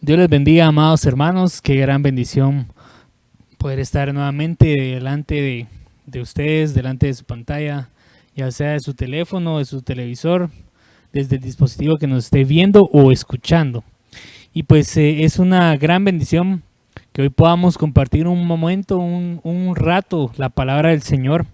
Dios les bendiga, amados hermanos. Qué gran bendición poder estar nuevamente delante de ustedes, delante de su pantalla, ya sea de su teléfono, de su televisor, desde el dispositivo que nos esté viendo o escuchando. Y pues es una gran bendición que hoy podamos compartir un momento, un rato, la palabra del Señor,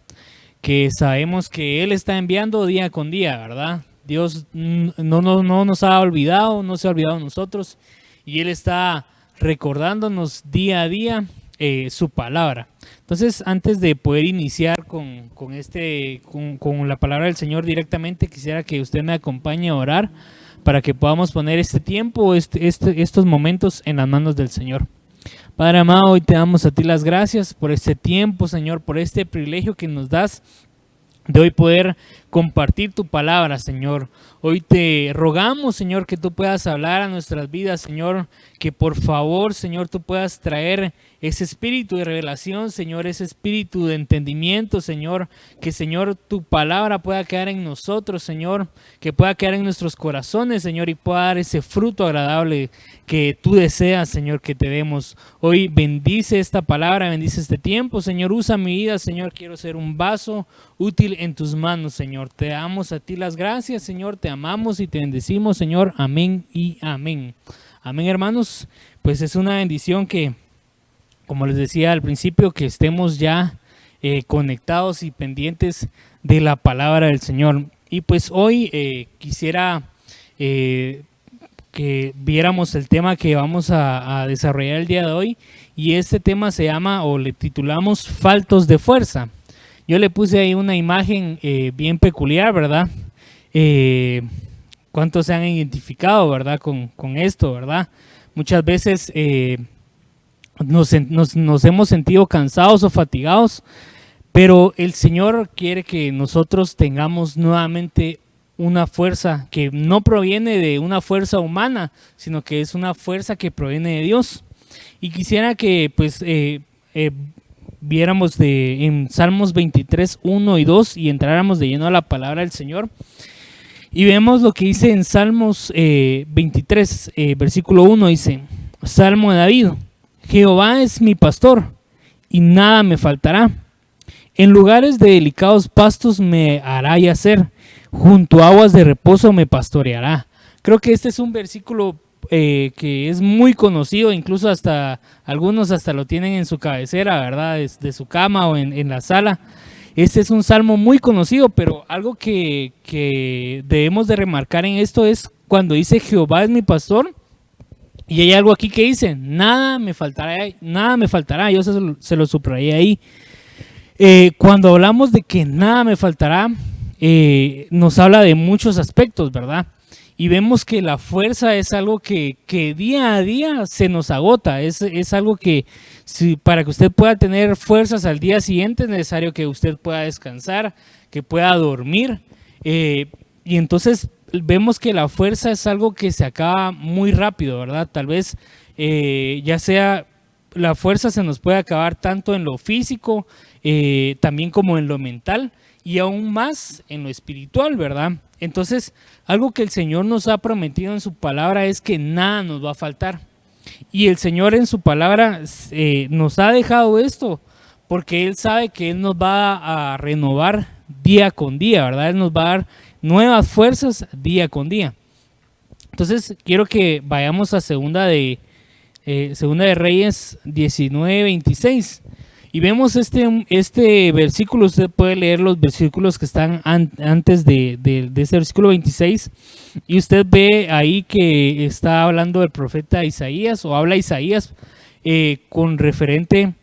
que sabemos que Él está enviando día con día, ¿verdad? Dios no nos ha olvidado, no se ha olvidado de nosotros, y Él está recordándonos día a día su palabra. Entonces, antes de poder iniciar con la palabra del Señor directamente, quisiera que usted me acompañe a orar para que podamos poner este tiempo, estos momentos en las manos del Señor. Padre amado, hoy te damos a ti las gracias por este tiempo, Señor, por este privilegio que nos das de hoy poder compartir tu palabra, Señor. Hoy te rogamos, Señor, que tú puedas hablar a nuestras vidas, Señor, que por favor, Señor, tú puedas traer ese espíritu de revelación, Señor, ese espíritu de entendimiento, Señor, que, Señor, tu palabra pueda quedar en nosotros, Señor, que pueda quedar en nuestros corazones, Señor, y pueda dar ese fruto agradable que tú deseas, Señor, que te demos. Hoy bendice esta palabra, bendice este tiempo, Señor, usa mi vida, Señor, quiero ser un vaso útil en tus manos, Señor. Te damos a ti las gracias, Señor, te amamos y te bendecimos, Señor. Amén y amén. Amén, hermanos. Pues es una bendición que, como les decía al principio, que estemos ya conectados y pendientes de la palabra del Señor. Y pues hoy quisiera que viéramos el tema que vamos a desarrollar el día de hoy, y este tema se llama, o le titulamos, Faltos de Fuerza. Yo le puse ahí una imagen bien peculiar, ¿verdad? ¿Cuántos se han identificado, verdad, con esto, verdad? Muchas veces nos hemos sentido cansados o fatigados, pero el Señor quiere que nosotros tengamos nuevamente una fuerza que no proviene de una fuerza humana, sino que es una fuerza que proviene de Dios. Y quisiera que pues viéramos en Salmos 23, 1 y 2 y entráramos de lleno a la palabra del Señor. Y vemos lo que dice en Salmos 23, versículo 1, dice: Salmo de David, Jehová es mi pastor, y nada me faltará. En lugares de delicados pastos me hará yacer, junto a aguas de reposo me pastoreará. Creo que este es un versículo que es muy conocido, incluso hasta algunos hasta lo tienen en su cabecera, ¿verdad? De su cama o en la sala. Este es un salmo muy conocido, pero algo que debemos de remarcar en esto es cuando dice Jehová es mi pastor, y hay algo aquí que dice, nada me faltará, yo se lo subrayé ahí. Cuando hablamos de que nada me faltará, nos habla de muchos aspectos, ¿verdad? Y vemos que la fuerza es algo que día a día se nos agota, es algo que para que usted pueda tener fuerzas al día siguiente es necesario que usted pueda descansar, que pueda dormir, y entonces vemos que la fuerza es algo que se acaba muy rápido, ¿verdad? Tal vez ya sea la fuerza se nos puede acabar tanto en lo físico, también como en lo mental, y aún más en lo espiritual, ¿verdad? Entonces, algo que el Señor nos ha prometido en su palabra es que nada nos va a faltar. Y el Señor en su palabra nos ha dejado esto porque Él sabe que Él nos va a renovar día con día, ¿verdad? Él nos va a dar nuevas fuerzas día con día. Entonces, quiero que vayamos a Segunda de Reyes 19:26. Y vemos este versículo. Usted puede leer los versículos que están antes de ese versículo 26, y usted ve ahí que está hablando del profeta Isaías, o habla Isaías con referente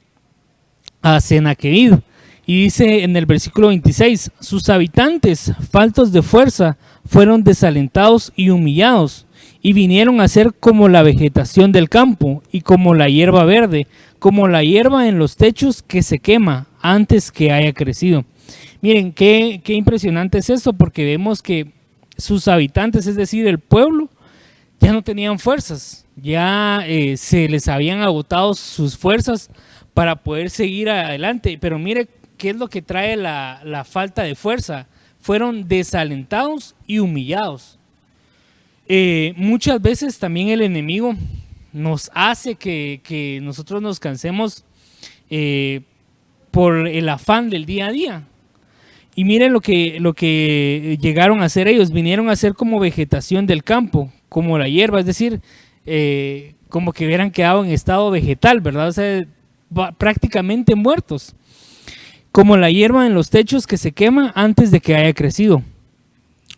a Senaquerib. Y dice en el versículo 26, sus habitantes, faltos de fuerza, fueron desalentados y humillados, y vinieron a ser como la vegetación del campo, y como la hierba verde, como la hierba en los techos que se quema antes que haya crecido. Miren, qué impresionante es esto, porque vemos que sus habitantes, es decir, el pueblo, ya no tenían fuerzas, ya se les habían agotado sus fuerzas para poder seguir adelante. Pero mire qué es lo que trae la falta de fuerza. Fueron desalentados y humillados. Muchas veces también el enemigo nos hace que nosotros nos cansemos por el afán del día a día. Y miren lo que llegaron a hacer ellos, vinieron a ser como vegetación del campo, como la hierba, es decir, como que hubieran quedado en estado vegetal, ¿verdad? O sea, prácticamente muertos, como la hierba en los techos que se quema antes de que haya crecido.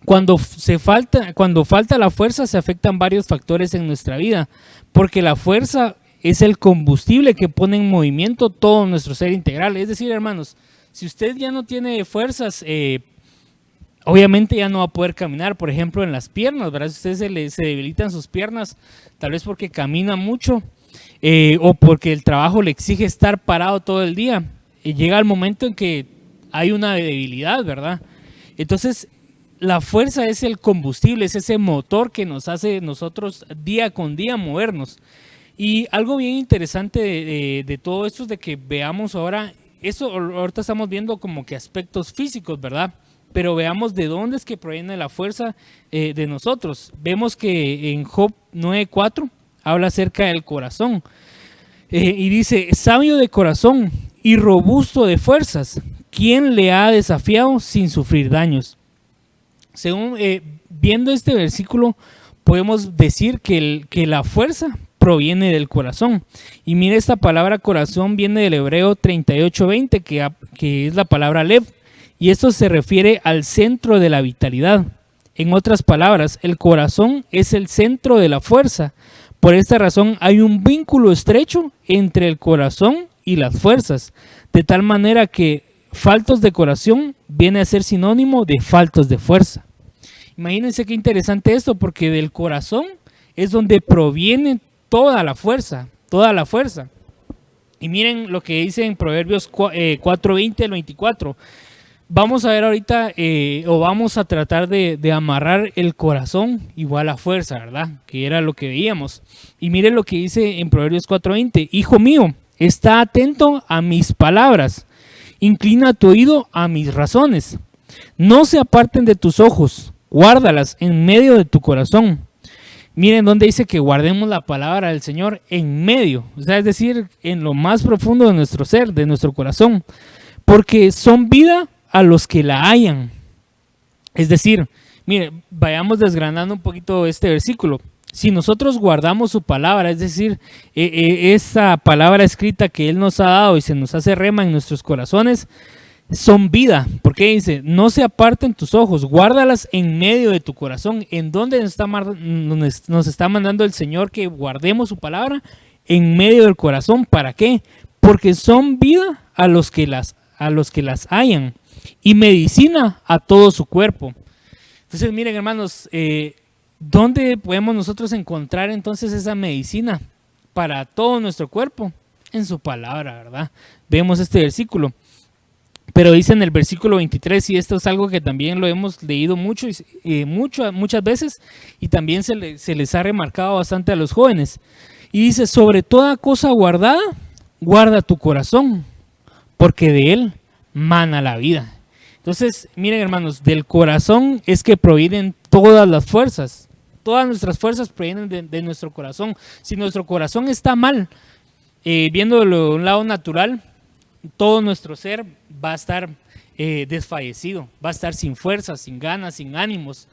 Cuando falta la fuerza, se afectan varios factores en nuestra vida, porque la fuerza es el combustible que pone en movimiento todo nuestro ser integral. Es decir, hermanos, si usted ya no tiene fuerzas, obviamente ya no va a poder caminar, por ejemplo, en las piernas, ¿verdad? Si usted se debilitan sus piernas, tal vez porque camina mucho o porque el trabajo le exige estar parado todo el día. Llega el momento en que hay una debilidad, ¿verdad? Entonces, la fuerza es el combustible, es ese motor que nos hace nosotros día con día movernos. Y algo bien interesante de todo esto es de que veamos ahora, ahorita estamos viendo como que aspectos físicos, ¿verdad? Pero veamos de dónde es que proviene la fuerza de nosotros. Vemos que en Job 9:4 habla acerca del corazón. Y dice, sabio de corazón y robusto de fuerzas, ¿quién le ha desafiado sin sufrir daños? Según viendo este versículo, podemos decir que la fuerza proviene del corazón. Y mire, esta palabra corazón viene del hebreo 38:20, que es la palabra lev, y esto se refiere al centro de la vitalidad. En otras palabras, el corazón es el centro de la fuerza. Por esta razón hay un vínculo estrecho entre el corazón y las fuerzas, de tal manera que faltos de corazón viene a ser sinónimo de faltos de fuerza. Imagínense qué interesante esto, porque del corazón es donde proviene toda la fuerza, toda la fuerza. Y miren lo que dice en Proverbios 4:20 al 24. Vamos a ver ahorita, o vamos a tratar de amarrar el corazón igual a fuerza, ¿verdad? Que era lo que veíamos. Y miren lo que dice en Proverbios 4:20. Hijo mío, está atento a mis palabras, inclina tu oído a mis razones. No se aparten de tus ojos, guárdalas en medio de tu corazón. Miren dónde dice que guardemos la palabra del Señor en medio, o sea, es decir, en lo más profundo de nuestro ser, de nuestro corazón, porque son vida a los que la hallan. Es decir, miren, vayamos desgranando un poquito este versículo. Si nosotros guardamos su palabra, es decir, esa palabra escrita que Él nos ha dado y se nos hace rema en nuestros corazones, son vida. Porque dice, no se aparten tus ojos, guárdalas en medio de tu corazón. ¿En dónde nos está mandando el Señor que guardemos su palabra? En medio del corazón. ¿Para qué? Porque son vida a los que las hallan y medicina a todo su cuerpo. Entonces, miren, hermanos, ¿dónde podemos nosotros encontrar entonces esa medicina para todo nuestro cuerpo? En su palabra, ¿verdad? Vemos este versículo. Pero dice en el versículo 23, y esto es algo que también lo hemos leído muchas veces, y también se les ha remarcado bastante a los jóvenes. Y dice, sobre toda cosa guardada, guarda tu corazón, porque de él mana la vida. Entonces, miren, hermanos, del corazón es que provienen todas las fuerzas. Todas nuestras fuerzas provienen de nuestro corazón. Si nuestro corazón está mal, viéndolo de un lado natural, todo nuestro ser va a estar desfallecido, va a estar sin fuerzas, sin ganas, sin ánimos.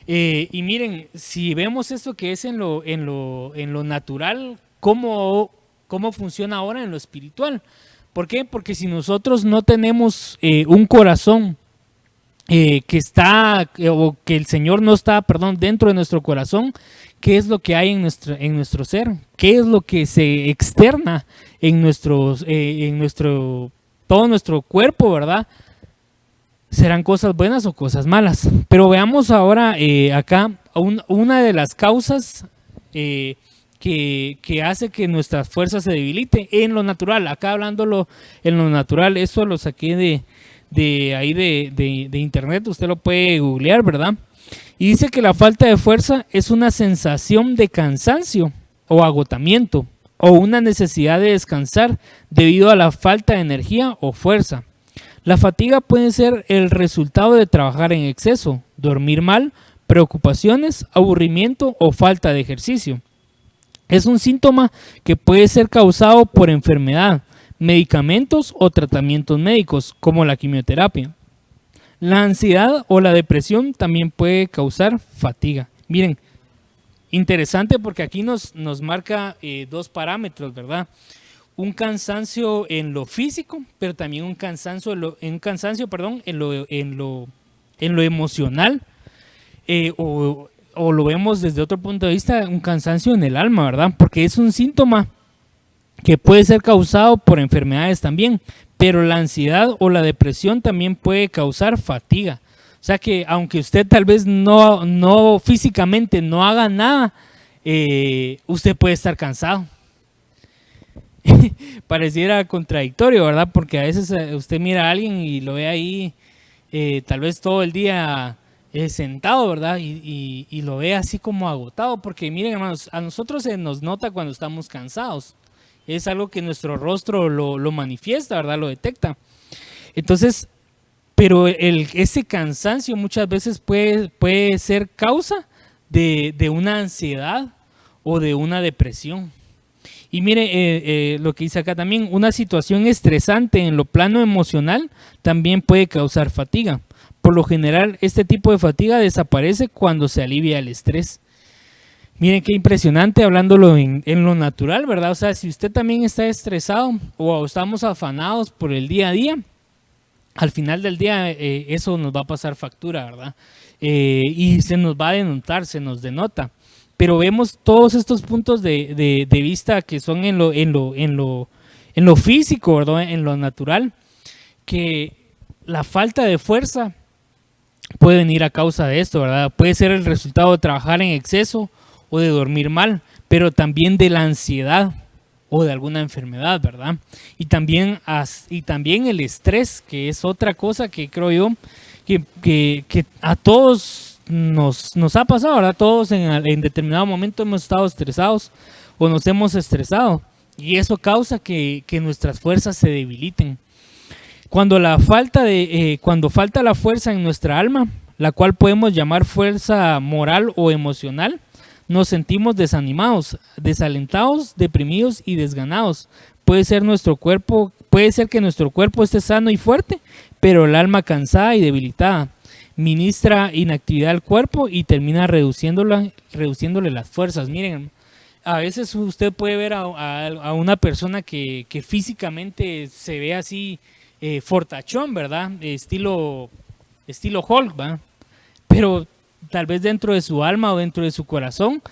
Y miren, si vemos esto que es en lo natural, ¿cómo funciona ahora en lo espiritual? ¿Por qué? Porque si nosotros no tenemos un corazón que el Señor no está, dentro de nuestro corazón, ¿qué es lo que hay en nuestro ser? ¿Qué es lo que se externa en todo nuestro cuerpo, ¿verdad? Serán cosas buenas o cosas malas. Pero veamos ahora acá una de las causas que hace que nuestras fuerzas se debiliten en lo natural. Acá hablándolo en lo natural, eso lo saqué de internet, usted lo puede googlear, ¿verdad? Y dice que la falta de fuerza es una sensación de cansancio o agotamiento o una necesidad de descansar debido a la falta de energía o fuerza. La fatiga puede ser el resultado de trabajar en exceso, dormir mal, preocupaciones, aburrimiento o falta de ejercicio. Es un síntoma que puede ser causado por enfermedad, medicamentos o tratamientos médicos, como la quimioterapia. La ansiedad o la depresión también puede causar fatiga. Miren, interesante porque aquí nos marca dos parámetros, ¿verdad? Un cansancio en lo físico, pero también un cansancio en lo emocional, o lo vemos desde otro punto de vista, un cansancio en el alma, ¿verdad? Porque es un síntoma que puede ser causado por enfermedades también, pero la ansiedad o la depresión también puede causar fatiga. O sea que aunque usted tal vez no físicamente no haga nada, usted puede estar cansado. Pareciera contradictorio, ¿verdad? Porque a veces usted mira a alguien y lo ve ahí tal vez todo el día sentado, ¿verdad? Y lo ve así como agotado, porque miren, hermanos, a nosotros se nos nota cuando estamos cansados. Es algo que nuestro rostro lo manifiesta, ¿verdad? Lo detecta. Entonces, pero ese cansancio muchas veces puede ser causa de una ansiedad o de una depresión. Y mire lo que dice acá también, una situación estresante en lo plano emocional también puede causar fatiga. Por lo general, este tipo de fatiga desaparece cuando se alivia el estrés. Miren qué impresionante hablándolo en lo natural, ¿verdad? O sea, si usted también está estresado o estamos afanados por el día a día, al final del día eso nos va a pasar factura, ¿verdad? Y se nos va a denotar, se nos denota. Pero vemos todos estos puntos de vista que son en lo físico, ¿verdad? En lo natural, que la falta de fuerza puede venir a causa de esto, ¿verdad? Puede ser el resultado de trabajar en exceso o de dormir mal, pero también de la ansiedad o de alguna enfermedad, ¿verdad? Y también el estrés, que es otra cosa que creo yo que a todos nos ha pasado, ¿verdad? Todos en determinado momento hemos estado estresados o nos hemos estresado y eso causa que nuestras fuerzas se debiliten. Cuando falta la fuerza en nuestra alma, la cual podemos llamar fuerza moral o emocional, nos sentimos desanimados, desalentados, deprimidos y desganados. Puede ser que nuestro cuerpo esté sano y fuerte, pero el alma cansada y debilitada. Ministra inactividad al cuerpo y termina reduciéndole las fuerzas. Miren, a veces usted puede ver a una persona que físicamente se ve así fortachón, ¿verdad? Estilo Hulk, ¿verdad? Pero tal vez dentro de su alma o dentro de su corazón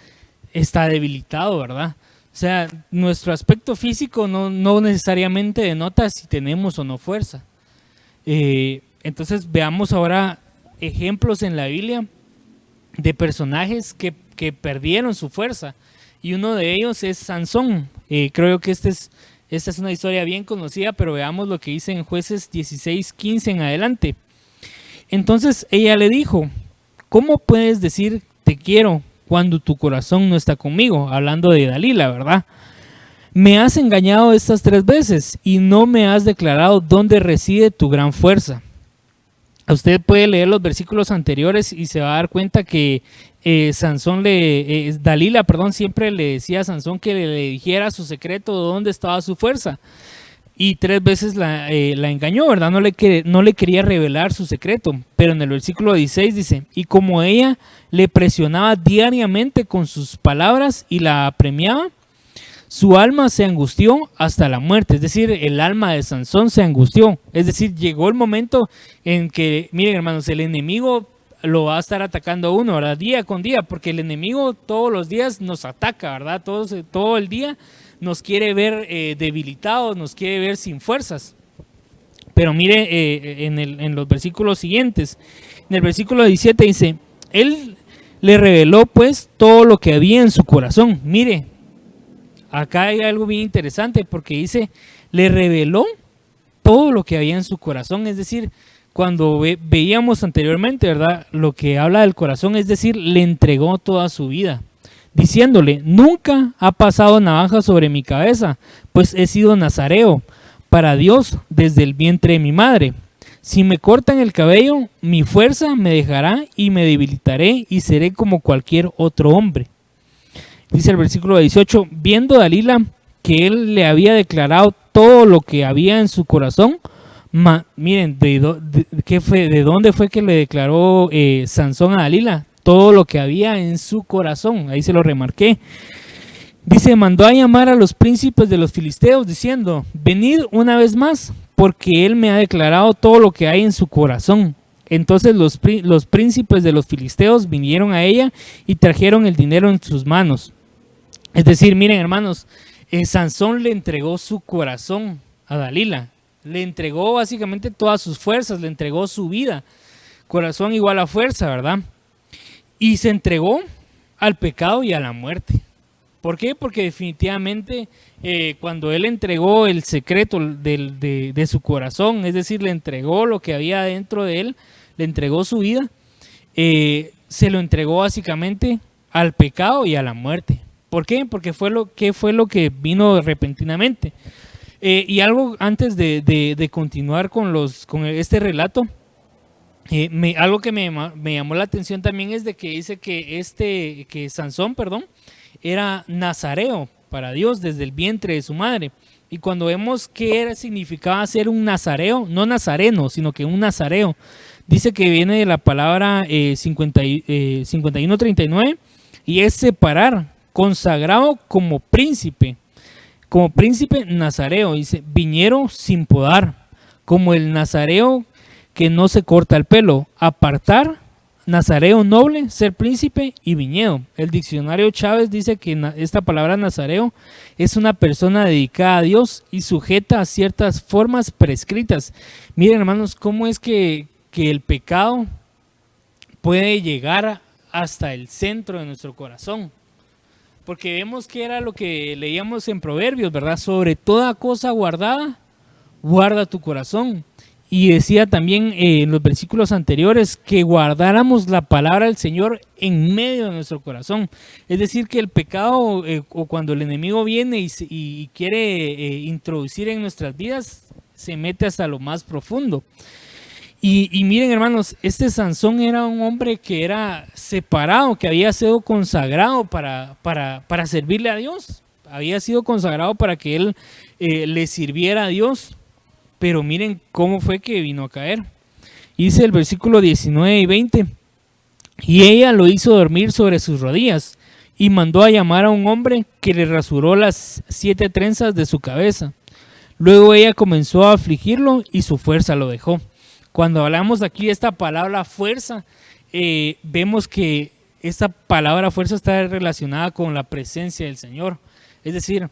está debilitado, ¿verdad? O sea, nuestro aspecto físico no necesariamente denota si tenemos o no fuerza. Entonces veamos ahora ejemplos en la Biblia de personajes que perdieron su fuerza. Y uno de ellos es Sansón. Creo que esta es una historia bien conocida, pero veamos lo que dice en Jueces 16:15 en adelante. Entonces ella le dijo: ¿cómo puedes decir te quiero cuando tu corazón no está conmigo? Hablando de Dalila, ¿verdad? Me has engañado estas 3 veces y no me has declarado dónde reside tu gran fuerza. Usted puede leer los versículos anteriores y se va a dar cuenta que Dalila, siempre le decía a Sansón que le dijera su secreto de dónde estaba su fuerza. Y 3 veces la engañó, ¿verdad? No le quería revelar su secreto. Pero en el versículo 16 dice: y como ella le presionaba diariamente con sus palabras y la apremiaba, su alma se angustió hasta la muerte. Es decir, el alma de Sansón se angustió. Es decir, llegó el momento en que, miren hermanos, el enemigo lo va a estar atacando a uno, ¿verdad? Día con día, porque el enemigo todos los días nos ataca, ¿verdad? Todo el día nos quiere ver debilitados, nos quiere ver sin fuerzas. Pero mire en los versículos siguientes, en el versículo 17 dice: él le reveló pues todo lo que había en su corazón. Mire, acá hay algo bien interesante porque dice, le reveló todo lo que había en su corazón. Es decir, cuando veíamos anteriormente, ¿verdad? Lo que habla del corazón, es decir, le entregó toda su vida, diciéndole: nunca ha pasado navaja sobre mi cabeza, pues he sido nazareo para Dios desde el vientre de mi madre. Si me cortan el cabello, mi fuerza me dejará y me debilitaré y seré como cualquier otro hombre. Dice el versículo 18, viendo Dalila que él le había declarado todo lo que había en su corazón. Miren, ¿de dónde fue que le declaró Sansón a Dalila? Todo lo que había en su corazón. Ahí se lo remarqué. Dice, mandó a llamar a los príncipes de los filisteos diciendo, venid una vez más, porque él me ha declarado todo lo que hay en su corazón. Entonces los príncipes de los filisteos vinieron a ella y trajeron el dinero en sus manos. Es decir, miren hermanos, Sansón le entregó su corazón a Dalila. Le entregó básicamente todas sus fuerzas, le entregó su vida. Corazón igual a fuerza, ¿verdad? Y se entregó al pecado y a la muerte. ¿Por qué? Porque definitivamente cuando él entregó el secreto de su corazón, es decir, le entregó lo que había dentro de él, le entregó su vida, se lo entregó básicamente al pecado y a la muerte. ¿Por qué? Porque fue lo que vino repentinamente. Y algo antes de continuar con este relato, algo que me llamó la atención también es de que dice que Sansón, era nazareo para Dios desde el vientre de su madre. Y cuando vemos qué significaba ser un nazareo, no nazareno, sino que un nazareo, dice que viene de la palabra 51:39 y es separar, consagrado como príncipe nazareo. Dice, viñero sin podar, como el nazareo que no se corta el pelo, apartar, nazareo noble, ser príncipe y viñedo. El diccionario Chávez dice que esta palabra nazareo es una persona dedicada a Dios y sujeta a ciertas formas prescritas. Miren hermanos, cómo es que el pecado puede llegar hasta el centro de nuestro corazón. Porque vemos que era lo que leíamos en Proverbios, ¿verdad? Sobre toda cosa guardada, guarda tu corazón. Y decía también en los versículos anteriores que guardáramos la palabra del Señor en medio de nuestro corazón. Es decir, que el pecado o cuando el enemigo viene y quiere introducir en nuestras vidas, se mete hasta lo más profundo. Y miren hermanos, este Sansón era un hombre que era separado, que había sido consagrado para servirle a Dios. Había sido consagrado para que él le sirviera a Dios. Pero miren cómo fue que vino a caer. Dice el versículo 19 y 20. Y ella lo hizo dormir sobre sus rodillas y mandó a llamar a un hombre que le rasuró las 7 trenzas de su cabeza. Luego ella comenzó a afligirlo y su fuerza lo dejó. Cuando hablamos aquí de esta palabra fuerza, vemos que esta palabra fuerza está relacionada con la presencia del Señor. Es decir,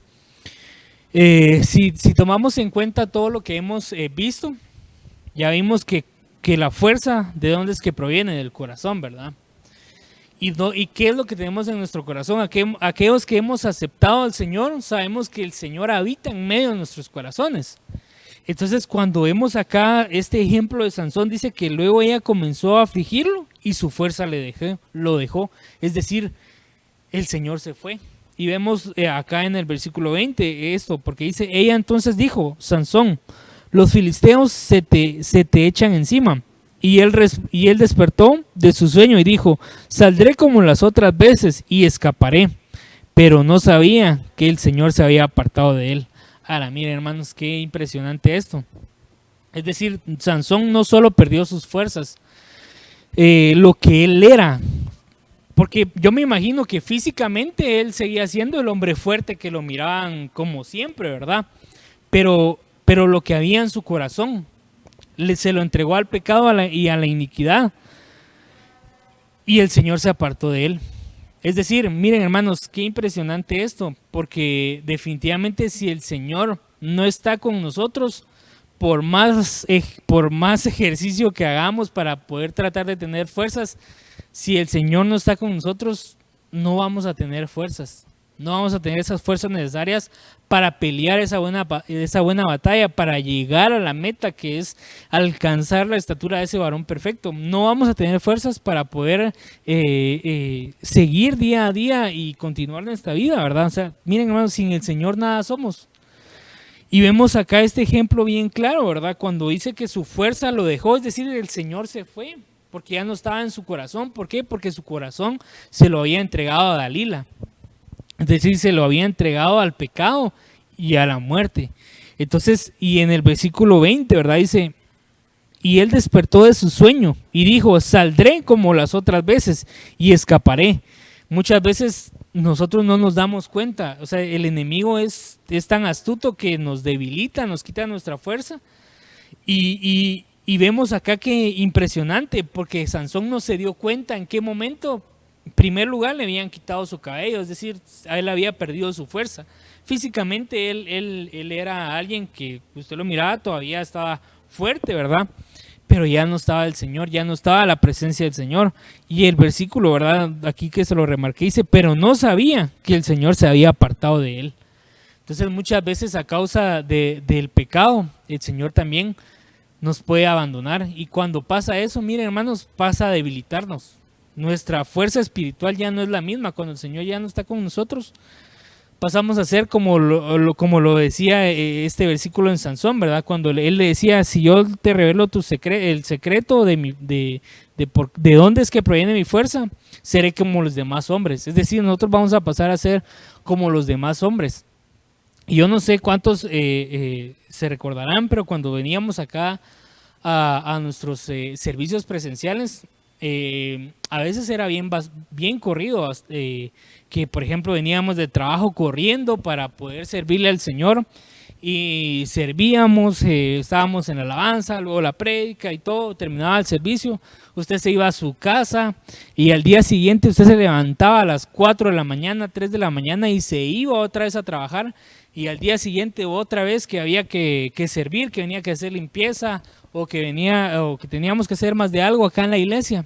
si tomamos en cuenta todo lo que hemos visto, ya vimos que la fuerza, ¿de dónde es que proviene? Del corazón, ¿verdad? ¿Y qué es lo que tenemos en nuestro corazón? Aquellos que hemos aceptado al Señor, sabemos que el Señor habita en medio de nuestros corazones. Entonces, cuando vemos acá este ejemplo de Sansón, dice que luego ella comenzó a afligirlo y su fuerza lo dejó. Es decir, el Señor se fue. Y vemos acá en el versículo 20 esto, porque dice, ella entonces dijo, Sansón, los filisteos se te echan encima. Y él despertó de su sueño y dijo, saldré como las otras veces y escaparé. Pero no sabía que el Señor se había apartado de él. Ahora, miren hermanos, qué impresionante esto. Es decir, Sansón no solo perdió sus fuerzas, lo que él era. Porque yo me imagino que físicamente él seguía siendo el hombre fuerte que lo miraban como siempre, ¿verdad? Pero lo que había en su corazón, se lo entregó al pecado y a la iniquidad. Y el Señor se apartó de él. Es decir, miren hermanos, qué impresionante esto, porque definitivamente si el Señor no está con nosotros, por más ejercicio que hagamos para poder tratar de tener fuerzas, si el Señor no está con nosotros, no vamos a tener fuerzas. No vamos a tener esas fuerzas necesarias para pelear esa buena batalla, para llegar a la meta que es alcanzar la estatura de ese varón perfecto. No vamos a tener fuerzas para poder seguir día a día y continuar nuestra vida, ¿verdad? O sea, miren hermanos, sin el Señor nada somos. Y vemos acá este ejemplo bien claro, ¿verdad? Cuando dice que su fuerza lo dejó, es decir, el Señor se fue, porque ya no estaba en su corazón. ¿Por qué? Porque su corazón se lo había entregado a Dalila. Es decir, se lo había entregado al pecado y a la muerte. Entonces, y en el versículo 20, ¿verdad? Dice, y él despertó de su sueño y dijo, saldré como las otras veces y escaparé. Muchas veces nosotros no nos damos cuenta, o sea, el enemigo es tan astuto que nos debilita, nos quita nuestra fuerza y vemos acá que impresionante, porque Sansón no se dio cuenta en qué momento, en primer lugar, le habían quitado su cabello, es decir, a él había perdido su fuerza. Físicamente él era alguien que usted lo miraba, todavía estaba fuerte, ¿verdad? Pero ya no estaba el Señor, ya no estaba la presencia del Señor. Y el versículo, ¿verdad? Aquí que se lo remarqué, dice, pero no sabía que el Señor se había apartado de él. Entonces muchas veces a causa del pecado, el Señor también nos puede abandonar. Y cuando pasa eso, miren hermanos, pasa a debilitarnos. Nuestra fuerza espiritual ya no es la misma. Cuando el Señor ya no está con nosotros, pasamos a ser como lo decía este versículo en Sansón, ¿verdad? Cuando él le decía, si yo te revelo el secreto de dónde es que proviene mi fuerza, seré como los demás hombres. Es decir, nosotros vamos a pasar a ser como los demás hombres. Y yo no sé cuántos se recordarán, pero cuando veníamos acá a nuestros servicios presenciales, a veces era bien corrido, que por ejemplo veníamos de trabajo corriendo para poder servirle al Señor y servíamos, estábamos en la alabanza, luego la prédica y todo, terminaba el servicio, usted se iba a su casa y al día siguiente usted se levantaba a las 4 de la mañana, 3 de la mañana y se iba otra vez a trabajar, y al día siguiente otra vez que había que servir, que venía que hacer limpieza o que teníamos que hacer más de algo acá en la iglesia.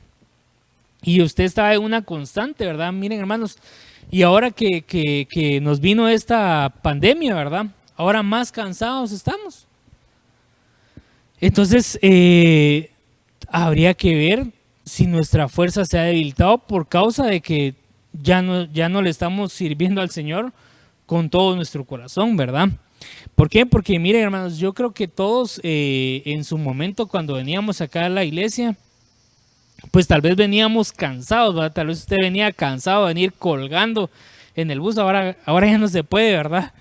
Y usted estaba en una constante, ¿verdad? Miren, hermanos, y ahora que nos vino esta pandemia, ¿verdad? Ahora más cansados estamos. Entonces, habría que ver si nuestra fuerza se ha debilitado por causa de que ya no le estamos sirviendo al Señor con todo nuestro corazón, ¿verdad? ¿Por qué? Porque miren, hermanos, yo creo que todos en su momento cuando veníamos acá a la iglesia, pues tal vez veníamos cansados, ¿verdad? Tal vez usted venía cansado de venir colgando en el bus, ahora ya no se puede, ¿verdad?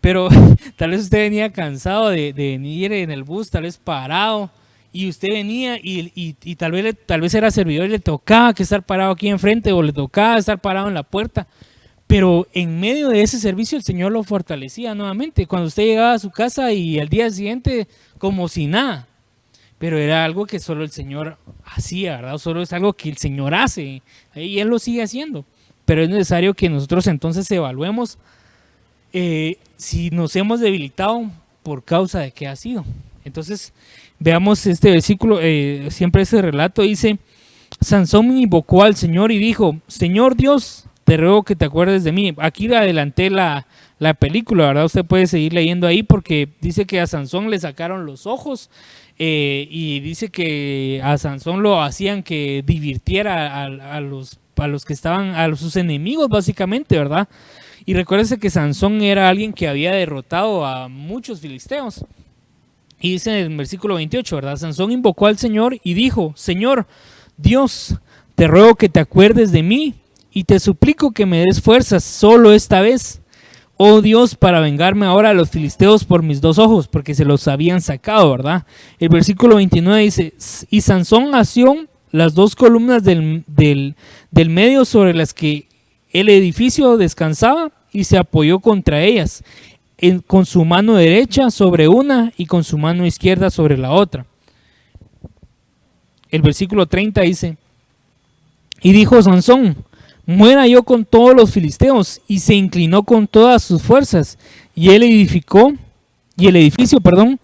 Pero tal vez usted venía cansado de venir en el bus, tal vez parado, y usted venía y tal vez era servidor y le tocaba que estar parado aquí enfrente o le tocaba estar parado en la puerta. Pero en medio de ese servicio el Señor lo fortalecía nuevamente. Cuando usted llegaba a su casa y al día siguiente como si nada. Pero era algo que solo el Señor hacía, ¿verdad? Solo es algo que el Señor hace y Él lo sigue haciendo. Pero es necesario que nosotros entonces evaluemos si nos hemos debilitado por causa de qué ha sido. Entonces veamos este versículo, siempre ese relato dice, Sansón invocó al Señor y dijo, Señor Dios, te ruego que te acuerdes de mí. Aquí le adelanté la película, ¿verdad? Usted puede seguir leyendo ahí porque dice que a Sansón le sacaron los ojos y dice que a Sansón lo hacían que divirtiera a los que estaban, a sus enemigos básicamente, ¿verdad? Y recuérdese que Sansón era alguien que había derrotado a muchos filisteos. Y dice en el versículo 28, ¿verdad? Sansón invocó al Señor y dijo, Señor Dios, te ruego que te acuerdes de mí y te suplico que me des fuerzas solo esta vez, oh Dios, para vengarme ahora a los filisteos por mis dos ojos, porque se los habían sacado, ¿verdad? El versículo 29 dice, y Sansón asió las dos columnas del medio sobre las que el edificio descansaba y se apoyó contra ellas, con su mano derecha sobre una y con su mano izquierda sobre la otra. El versículo 30 dice, y dijo Sansón, muera yo con todos los filisteos, y se inclinó con todas sus fuerzas, y el edificio,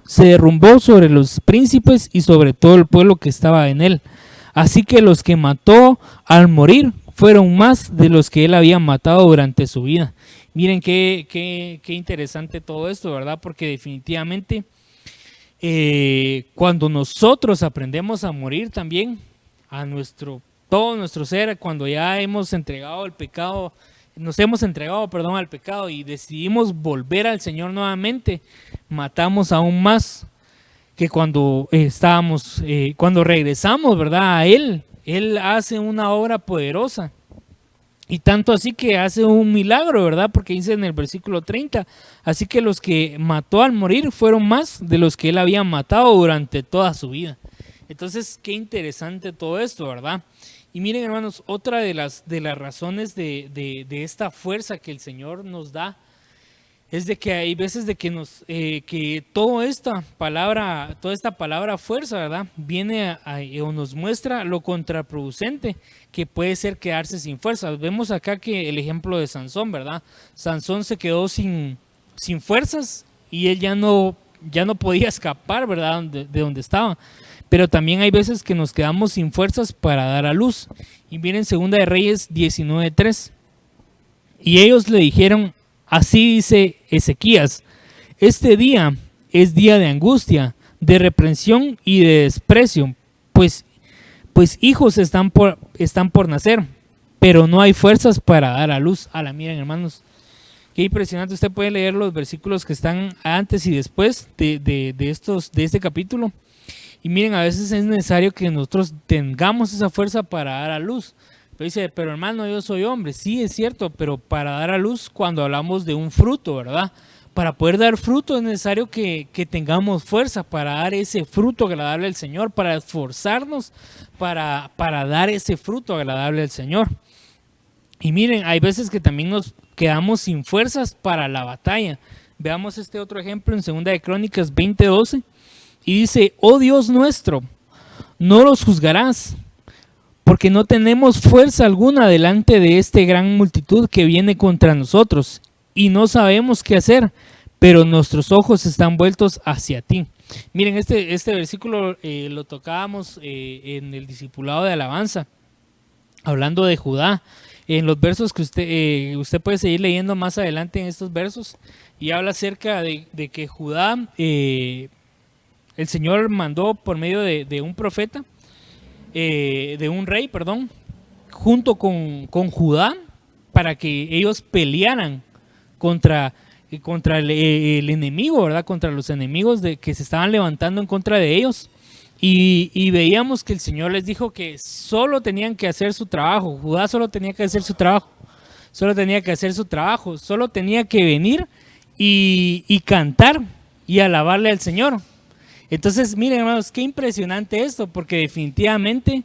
se derrumbó sobre los príncipes y sobre todo el pueblo que estaba en él. Así que los que mató al morir fueron más de los que él había matado durante su vida. Miren qué interesante todo esto, ¿verdad? Porque definitivamente cuando nosotros aprendemos a morir también a todo nuestro ser, cuando ya hemos entregado el pecado, nos hemos entregado, al pecado y decidimos volver al Señor nuevamente, matamos aún más que cuando cuando regresamos, ¿verdad? A Él. Él hace una obra poderosa Y tanto así que hace un milagro, ¿verdad? Porque dice en el versículo 30, así que los que mató al morir fueron más de los que él había matado durante toda su vida. Entonces, qué interesante todo esto, ¿verdad? Y miren, hermanos, otra de las razones de esta fuerza que el Señor nos da es de que hay veces de que que toda esta palabra fuerza, ¿verdad? Viene o nos muestra lo contraproducente que puede ser quedarse sin fuerza. Vemos acá que el ejemplo de Sansón, ¿verdad? Sansón se quedó sin fuerzas y él ya no podía escapar, ¿verdad? De donde estaba. Pero también hay veces que nos quedamos sin fuerzas para dar a luz. Y miren 2 de Reyes 19:3. Y ellos le dijeron: así dice Ezequías, este día es día de angustia, de reprensión y de desprecio, pues hijos están por nacer, pero no hay fuerzas para dar a luz. A la miren, hermanos, qué impresionante. Usted puede leer los versículos que están antes y después de este capítulo. Y miren, a veces es necesario que nosotros tengamos esa fuerza para dar a luz. Pero dice, pero hermano, yo soy hombre. Sí, es cierto, pero para dar a luz, cuando hablamos de un fruto, ¿verdad? Para poder dar fruto es necesario que tengamos fuerza para dar ese fruto agradable al Señor, para esforzarnos para dar ese fruto agradable al Señor. Y miren, hay veces que también nos quedamos sin fuerzas para la batalla. Veamos este otro ejemplo en 2 de Crónicas 20:12. Y dice, oh Dios nuestro, no los juzgarás, porque no tenemos fuerza alguna delante de esta gran multitud que viene contra nosotros, y no sabemos qué hacer, pero nuestros ojos están vueltos hacia ti. Miren, este versículo lo tocábamos en el discipulado de alabanza, hablando de Judá. En los versos que usted puede seguir leyendo más adelante en estos versos, y habla acerca de que Judá, el Señor mandó por medio de un profeta, de un rey, perdón, junto con Judá, para que ellos pelearan contra el enemigo, ¿verdad? Contra los enemigos que se estaban levantando en contra de ellos. Y veíamos que el Señor les dijo que solo tenían que hacer su trabajo. Judá solo tenía que hacer su trabajo. Solo tenía que hacer su trabajo. Solo tenía que venir y cantar y alabarle al Señor. Entonces, miren, hermanos, qué impresionante esto, porque definitivamente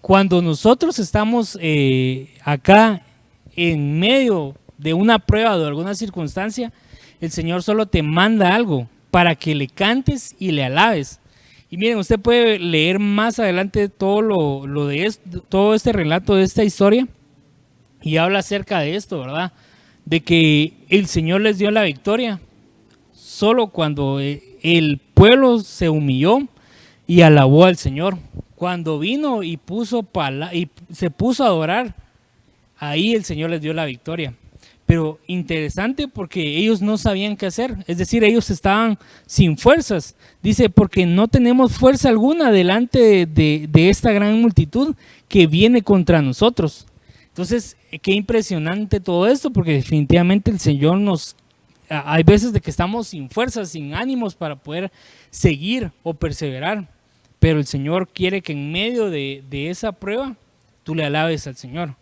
cuando nosotros estamos acá en medio de una prueba o de alguna circunstancia, el Señor solo te manda algo para que le cantes y le alabes. Y miren, usted puede leer más adelante todo todo este relato de esta historia, y habla acerca de esto, ¿verdad? De que el Señor les dio la victoria solo cuando el pueblo se humilló y alabó al Señor. Cuando vino y se puso a adorar, ahí el Señor les dio la victoria. Pero interesante, porque ellos no sabían qué hacer, es decir, ellos estaban sin fuerzas. Dice, porque no tenemos fuerza alguna delante de esta gran multitud que viene contra nosotros. Entonces, qué impresionante todo esto, porque definitivamente el Señor hay veces de que estamos sin fuerzas, sin ánimos para poder seguir o perseverar, pero el Señor quiere que en medio de esa prueba tú le alabes al Señor.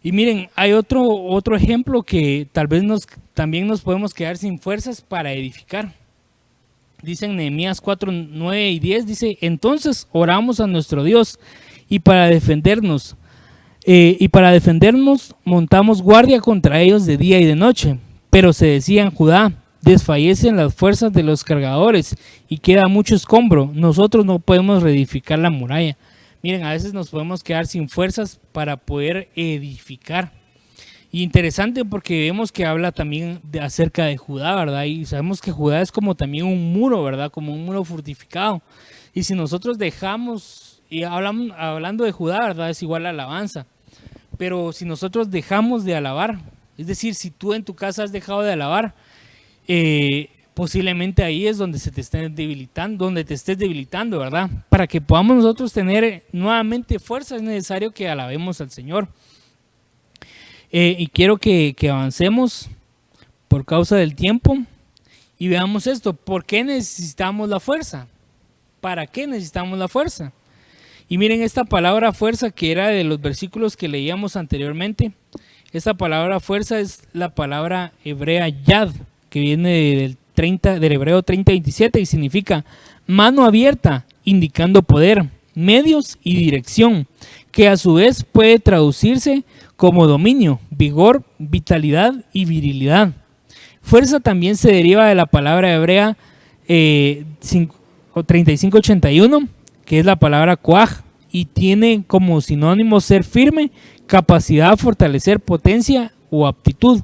Y miren, hay otro ejemplo que tal vez también nos podemos quedar sin fuerzas para edificar. Dice en Nehemías 4:9-10, dice, entonces oramos a nuestro Dios y para defendernos montamos guardia contra ellos de día y de noche. Pero se decía en Judá, desfallecen las fuerzas de los cargadores y queda mucho escombro. Nosotros no podemos reedificar la muralla. Miren, a veces nos podemos quedar sin fuerzas para poder edificar. Y interesante, porque vemos que habla también acerca de Judá, ¿verdad? Y sabemos que Judá es como también un muro, ¿verdad? Como un muro fortificado. Y si nosotros dejamos, y hablando de Judá, ¿verdad? Es igual a alabanza. Pero si nosotros dejamos de alabar, es decir, si tú en tu casa has dejado de alabar, posiblemente ahí es donde te estés debilitando, ¿verdad? Para que podamos nosotros tener nuevamente fuerza, es necesario que alabemos al Señor. Y quiero que avancemos por causa del tiempo y veamos esto. ¿Por qué necesitamos la fuerza? ¿Para qué necesitamos la fuerza? Y miren esta palabra fuerza que era de los versículos que leíamos anteriormente. Esta palabra fuerza es la palabra hebrea yad, que viene del hebreo 30:27 y significa mano abierta, indicando poder, medios y dirección, que a su vez puede traducirse como dominio, vigor, vitalidad y virilidad. Fuerza también se deriva de la palabra hebrea 3581, que es la palabra koaj, y tiene como sinónimo ser firme, capacidad, fortalecer, potencia o aptitud.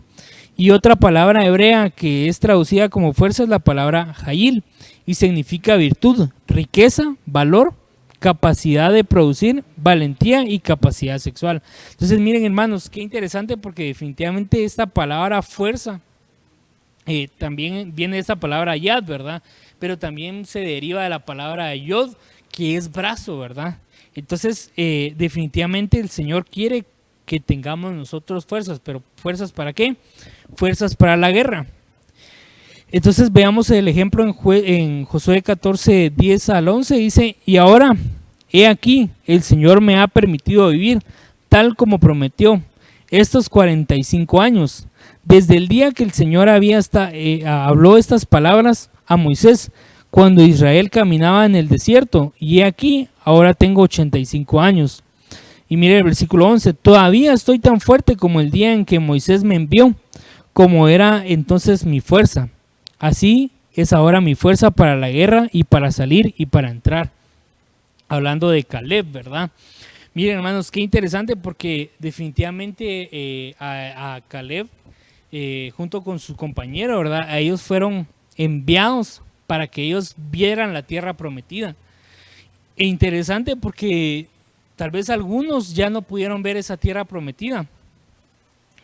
Y otra palabra hebrea que es traducida como fuerza es la palabra hayil y significa virtud, riqueza, valor, capacidad de producir, valentía y capacidad sexual. Entonces miren, hermanos, qué interesante, porque definitivamente esta palabra fuerza también viene de esta palabra yad, ¿verdad? Pero también se deriva de la palabra yod, que es brazo, ¿verdad? Entonces definitivamente el Señor quiere que tengamos nosotros fuerzas, pero ¿fuerzas para qué? Fuerzas para la guerra. Entonces veamos el ejemplo en Josué 14:10-11, dice: y ahora, he aquí, el Señor me ha permitido vivir, tal como prometió, estos 45 años, desde el día que el Señor habló estas palabras a Moisés, cuando Israel caminaba en el desierto, y he aquí, ahora tengo 85 años. Y mire el versículo 11, todavía estoy tan fuerte como el día en que Moisés me envió, como era entonces mi fuerza. Así es ahora mi fuerza para la guerra y para salir y para entrar. Hablando de Caleb, ¿verdad? Miren, hermanos, qué interesante, porque definitivamente a Caleb, junto con su compañero, ¿verdad? A ellos fueron enviados para que ellos vieran la tierra prometida. E interesante porque tal vez algunos ya no pudieron ver esa tierra prometida.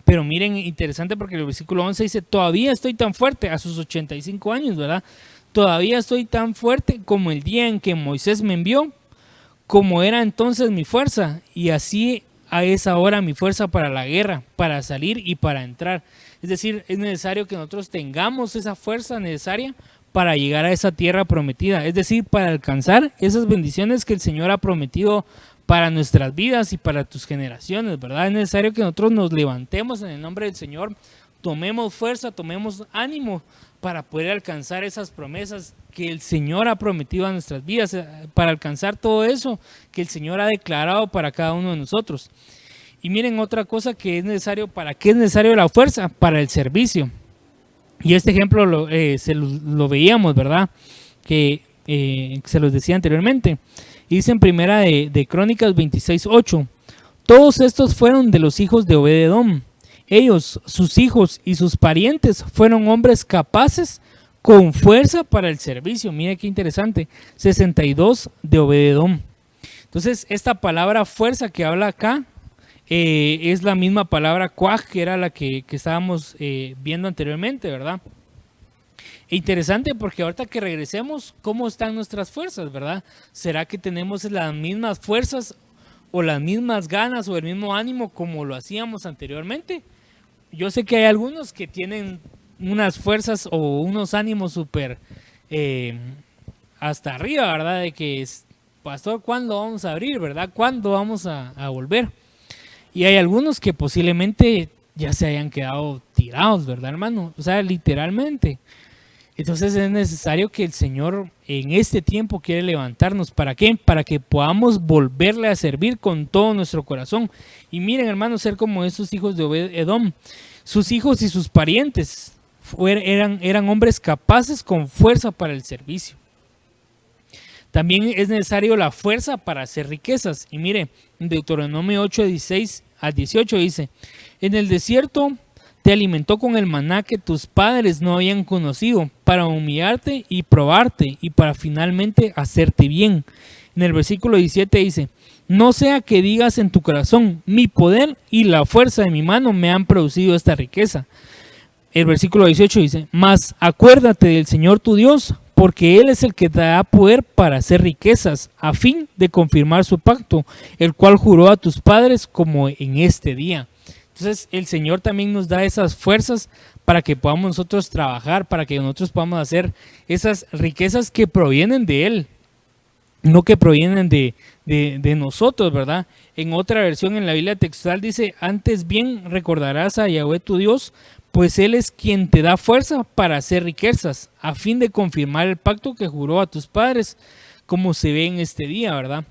Pero miren, interesante porque el versículo 11 dice, todavía estoy tan fuerte a sus 85 años, ¿verdad? Todavía estoy tan fuerte como el día en que Moisés me envió, como era entonces mi fuerza, y así es ahora mi fuerza para la guerra, para salir y para entrar. Es decir, es necesario que nosotros tengamos esa fuerza necesaria para llegar a esa tierra prometida, es decir, para alcanzar esas bendiciones que el Señor ha prometido para nuestras vidas y para tus generaciones, ¿verdad? Es necesario que nosotros nos levantemos en el nombre del Señor, tomemos fuerza, tomemos ánimo para poder alcanzar esas promesas que el Señor ha prometido a nuestras vidas, para alcanzar todo eso que el Señor ha declarado para cada uno de nosotros. Y miren, otra cosa que es necesario, ¿para qué es necesario la fuerza? Para el servicio. Y este ejemplo lo veíamos, ¿verdad? Que se los decía anteriormente. Y dice en primera de Crónicas 26:8, todos estos fueron de los hijos de Obed-edom. Ellos, sus hijos y sus parientes fueron hombres capaces con fuerza para el servicio. Mira qué interesante. 62 de Obed-edom. Entonces, esta palabra fuerza que habla acá es la misma palabra koaj, que era la que estábamos viendo anteriormente, ¿verdad? Interesante, porque ahorita que regresemos, ¿cómo están nuestras fuerzas, verdad? ¿Será que tenemos las mismas fuerzas o las mismas ganas o el mismo ánimo como lo hacíamos anteriormente? Yo sé que hay algunos que tienen unas fuerzas o unos ánimos súper hasta arriba, ¿verdad? De que, pastor, ¿cuándo vamos a abrir, verdad? ¿Cuándo vamos a volver? Y hay algunos que posiblemente ya se hayan quedado tirados, ¿verdad, hermano? O sea, literalmente. Entonces es necesario que el Señor en este tiempo quiere levantarnos. ¿Para qué? Para que podamos volverle a servir con todo nuestro corazón. Y miren, hermanos, ser como esos hijos de Obed-edom. Sus hijos y sus parientes eran hombres capaces con fuerza para el servicio. También es necesario la fuerza para hacer riquezas. Y mire, en Deuteronomio 8:16-18 dice, en el desierto te alimentó con el maná que tus padres no habían conocido, para humillarte y probarte y para finalmente hacerte bien. En el versículo 17 dice, no sea que digas en tu corazón, mi poder y la fuerza de mi mano me han producido esta riqueza. El versículo 18 dice, mas acuérdate del Señor tu Dios, porque Él es el que te da poder para hacer riquezas, a fin de confirmar su pacto, el cual juró a tus padres como en este día. Entonces el Señor también nos da esas fuerzas para que podamos nosotros trabajar, para que nosotros podamos hacer esas riquezas que provienen de Él. no que provienen de nosotros, ¿verdad? En otra versión en la Biblia textual dice, antes bien recordarás a Yahweh tu Dios, pues Él es quien te da fuerza para hacer riquezas, a fin de confirmar el pacto que juró a tus padres, como se ve en este día, ¿verdad?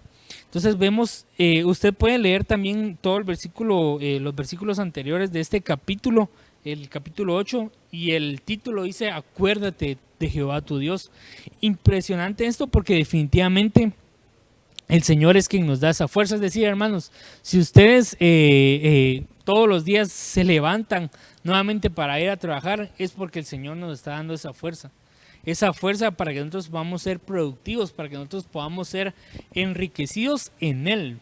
Entonces vemos, usted puede leer también todo el versículo, los versículos anteriores de este capítulo, el capítulo 8, y el título dice, acuérdate de Jehová tu Dios. Impresionante esto porque definitivamente el Señor es quien nos da esa fuerza. Es decir, hermanos, si ustedes todos los días se levantan nuevamente para ir a trabajar, es porque el Señor nos está dando esa fuerza. Esa fuerza para que nosotros podamos ser productivos, para que nosotros podamos ser enriquecidos en Él.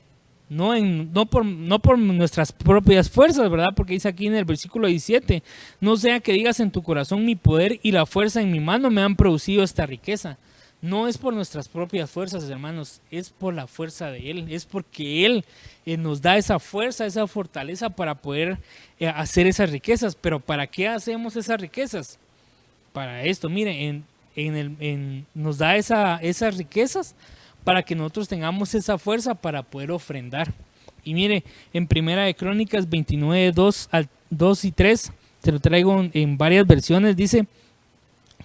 No por nuestras propias fuerzas, ¿verdad? Porque dice aquí en el versículo 17, no sea que digas en tu corazón, mi poder y la fuerza en mi mano me han producido esta riqueza. No es por nuestras propias fuerzas, hermanos, es por la fuerza de Él, es porque Él nos da esa fuerza, esa fortaleza para poder hacer esas riquezas. Pero ¿para qué hacemos esas riquezas? Para esto, miren, nos da esas riquezas para que nosotros tengamos esa fuerza para poder ofrendar. Y mire, en Primera de Crónicas 29, 2 y 3, se lo traigo en varias versiones, dice,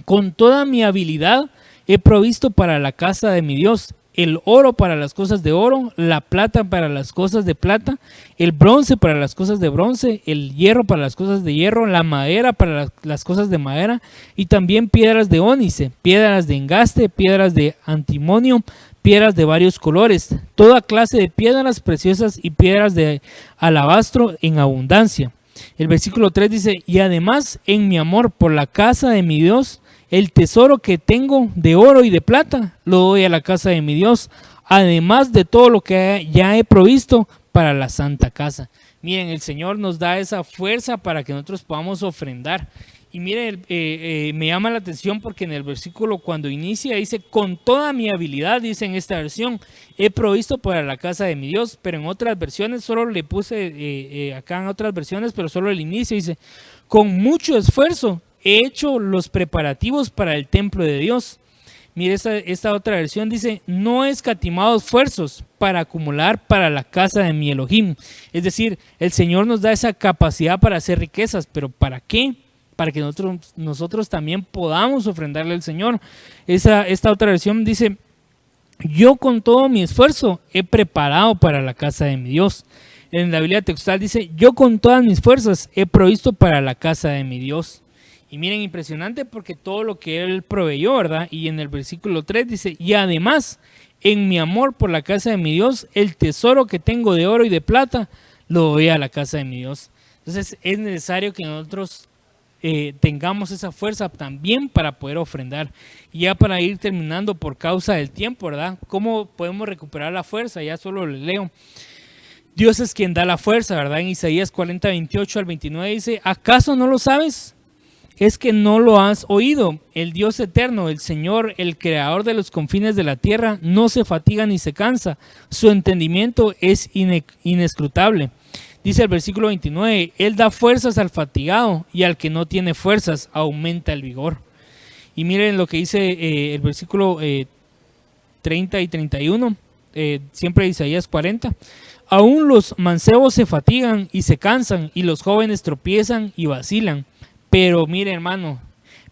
con toda mi habilidad he provisto para la casa de mi Dios, el oro para las cosas de oro, la plata para las cosas de plata, el bronce para las cosas de bronce, el hierro para las cosas de hierro, la madera para las cosas de madera, y también piedras de ónice, piedras de engaste, piedras de antimonio, piedras de varios colores, toda clase de piedras preciosas y piedras de alabastro en abundancia. El versículo 3 dice, y además en mi amor por la casa de mi Dios, el tesoro que tengo de oro y de plata lo doy a la casa de mi Dios, además de todo lo que ya he provisto para la santa casa. Miren, el Señor nos da esa fuerza para que nosotros podamos ofrendar. Y miren, me llama la atención porque en el versículo cuando inicia dice, con toda mi habilidad, dice en esta versión, he provisto para la casa de mi Dios, pero en otras versiones, solo le puse acá en otras versiones, pero solo el inicio, dice, con mucho esfuerzo he hecho los preparativos para el templo de Dios. Mire, esta otra versión dice, no he escatimado esfuerzos para acumular para la casa de mi Elohim. Es decir, el Señor nos da esa capacidad para hacer riquezas, pero ¿para qué? Para que nosotros también podamos ofrendarle al Señor. Esta otra versión dice, yo con todo mi esfuerzo he preparado para la casa de mi Dios. En la Biblia textual dice, yo con todas mis fuerzas he provisto para la casa de mi Dios. Y miren, impresionante porque todo lo que Él proveyó, ¿verdad? Y en el versículo 3 dice, y además, en mi amor por la casa de mi Dios, el tesoro que tengo de oro y de plata, lo doy a la casa de mi Dios. Entonces es necesario que nosotros tengamos esa fuerza también para poder ofrendar. Y ya para ir terminando por causa del tiempo, ¿verdad? ¿Cómo podemos recuperar la fuerza? Ya solo le leo. Dios es quien da la fuerza, ¿verdad? En Isaías 40, 28 al 29 dice, ¿acaso no lo sabes? Es que no lo has oído. El Dios eterno, el Señor, el creador de los confines de la tierra, no se fatiga ni se cansa. Su entendimiento es inescrutable. Dice el versículo 29, Él da fuerzas al fatigado y al que no tiene fuerzas aumenta el vigor. Y miren lo que dice el versículo 30 y 31, siempre Isaías 40. Aún los mancebos se fatigan y se cansan y los jóvenes tropiezan y vacilan. Pero mire, hermano,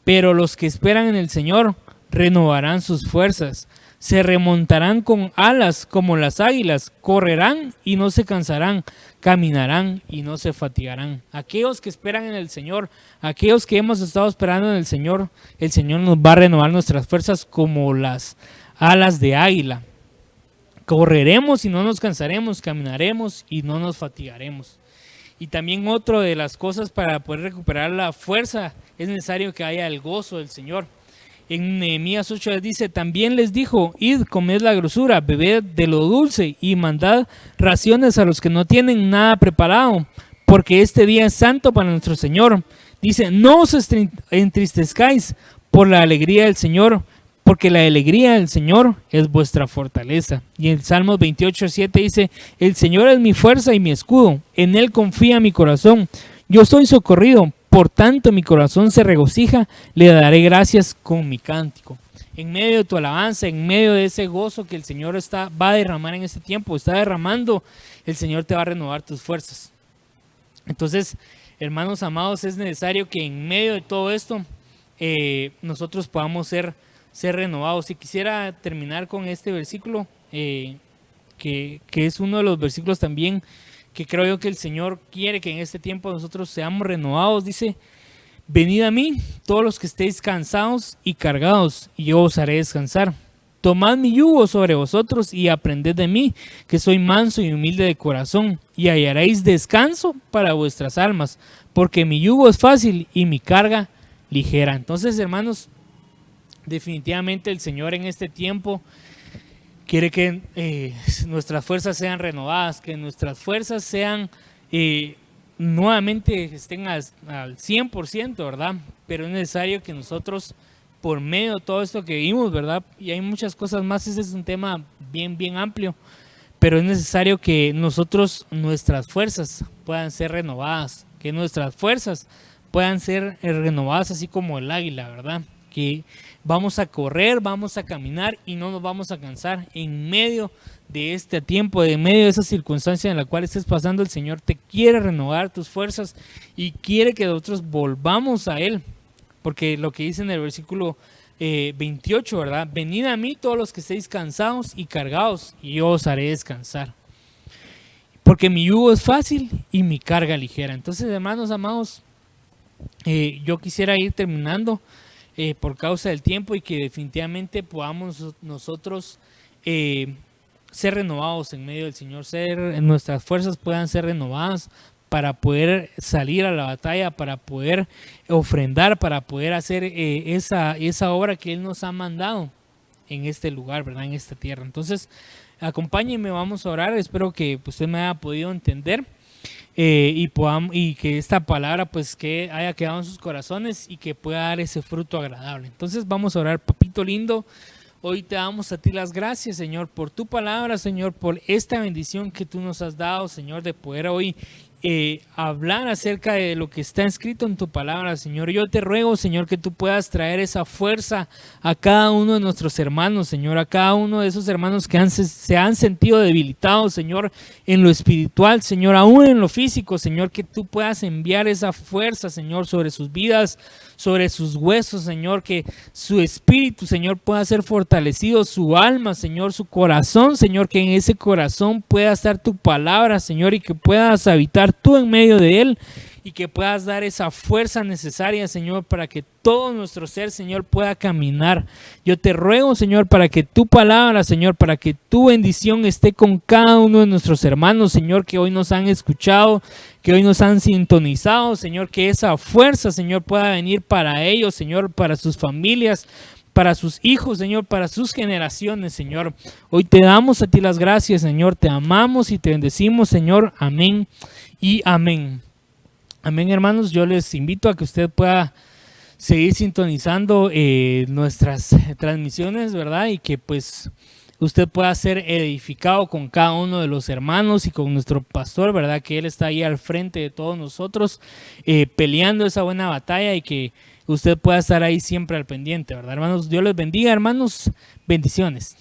pero los que esperan en el Señor renovarán sus fuerzas, se remontarán con alas como las águilas, correrán y no se cansarán, caminarán y no se fatigarán. Aquellos que esperan en el Señor, aquellos que hemos estado esperando en el Señor nos va a renovar nuestras fuerzas como las alas de águila. Correremos y no nos cansaremos, caminaremos y no nos fatigaremos. Y también otra de las cosas para poder recuperar la fuerza es necesario que haya el gozo del Señor. En Nehemías 8 dice, también les dijo, id, comed la grosura, bebed de lo dulce y mandad raciones a los que no tienen nada preparado, porque este día es santo para nuestro Señor. Dice, no os entristezcáis por la alegría del Señor, porque la alegría del Señor es vuestra fortaleza. Y en Salmos 28, 7 dice, el Señor es mi fuerza y mi escudo, en Él confía mi corazón. Yo soy socorrido, por tanto mi corazón se regocija, le daré gracias con mi cántico. en medio de tu alabanza, en medio de ese gozo que el Señor va a derramar en este tiempo, está derramando, el Señor te va a renovar tus fuerzas. Entonces, hermanos amados, es necesario que en medio de todo esto nosotros podamos ser renovados. Y quisiera terminar con este versículo, que es uno de los versículos también que creo yo que el Señor quiere que en este tiempo nosotros seamos renovados. Dice: venid a mí, todos los que estéis cansados y cargados, y yo os haré descansar. Tomad mi yugo sobre vosotros y aprended de mí, que soy manso y humilde de corazón, y hallaréis descanso para vuestras almas, porque mi yugo es fácil y mi carga ligera. Entonces, hermanos, definitivamente el Señor en este tiempo quiere que nuestras fuerzas sean renovadas, que nuestras fuerzas sean nuevamente estén al 100%, ¿verdad? Pero es necesario que nosotros, por medio de todo esto que vimos, ¿verdad? Y hay muchas cosas más, ese es un tema bien amplio, pero es necesario que nosotros, nuestras fuerzas puedan ser renovadas, que nuestras fuerzas puedan ser renovadas así como el águila, ¿verdad? Que vamos a correr, vamos a caminar y no nos vamos a cansar en medio de este tiempo, en medio de esa circunstancia en la cual estés pasando. El Señor te quiere renovar tus fuerzas y quiere que nosotros volvamos a Él, porque lo que dice en el versículo 28, ¿verdad? Venid a mí todos los que estéis cansados y cargados, y yo os haré descansar, porque mi yugo es fácil y mi carga ligera. Entonces, hermanos amados, yo quisiera ir terminando por causa del tiempo, y que definitivamente podamos nosotros ser renovados en medio del Señor, nuestras fuerzas puedan ser renovadas para poder salir a la batalla, para poder ofrendar, para poder hacer esa obra que Él nos ha mandado en este lugar, ¿verdad? En esta tierra. Entonces, acompáñenme, vamos a orar. Espero que usted me haya podido entender y que esta palabra pues que haya quedado en sus corazones y que pueda dar ese fruto agradable. Entonces vamos a orar. Papito lindo, hoy te damos a ti las gracias, Señor, por tu palabra, Señor, por esta bendición que tú nos has dado, Señor, de poder hoy hablar acerca de lo que está escrito en tu palabra, Señor. Yo te ruego, Señor, que tú puedas traer esa fuerza a cada uno de nuestros hermanos, Señor, a cada uno de esos hermanos que se han sentido debilitados, Señor, en lo espiritual, Señor, aún en lo físico, Señor, que tú puedas enviar esa fuerza, Señor, sobre sus vidas, sobre sus huesos, Señor, que su espíritu, Señor, pueda ser fortalecido, su alma, Señor, su corazón, Señor, que en ese corazón pueda estar tu palabra, Señor, y que puedas habitar tú en medio de él, y que puedas dar esa fuerza necesaria, Señor, para que todo nuestro ser, Señor, pueda caminar. Yo te ruego, Señor, para que tu palabra, Señor, para que tu bendición esté con cada uno de nuestros hermanos, Señor, que hoy nos han escuchado, que hoy nos han sintonizado, Señor, que esa fuerza, Señor, pueda venir para ellos, Señor, para sus familias, para sus hijos, Señor, para sus generaciones, Señor. Hoy te damos a ti las gracias, Señor, te amamos y te bendecimos, Señor. Amén y amén. Amén, hermanos. Yo les invito a que usted pueda seguir sintonizando nuestras transmisiones, ¿verdad? Y que pues usted pueda ser edificado con cada uno de los hermanos y con nuestro pastor, ¿verdad? Que Él está ahí al frente de todos nosotros, peleando esa buena batalla, y que usted pueda estar ahí siempre al pendiente, ¿verdad, hermanos? Dios les bendiga, hermanos. Bendiciones.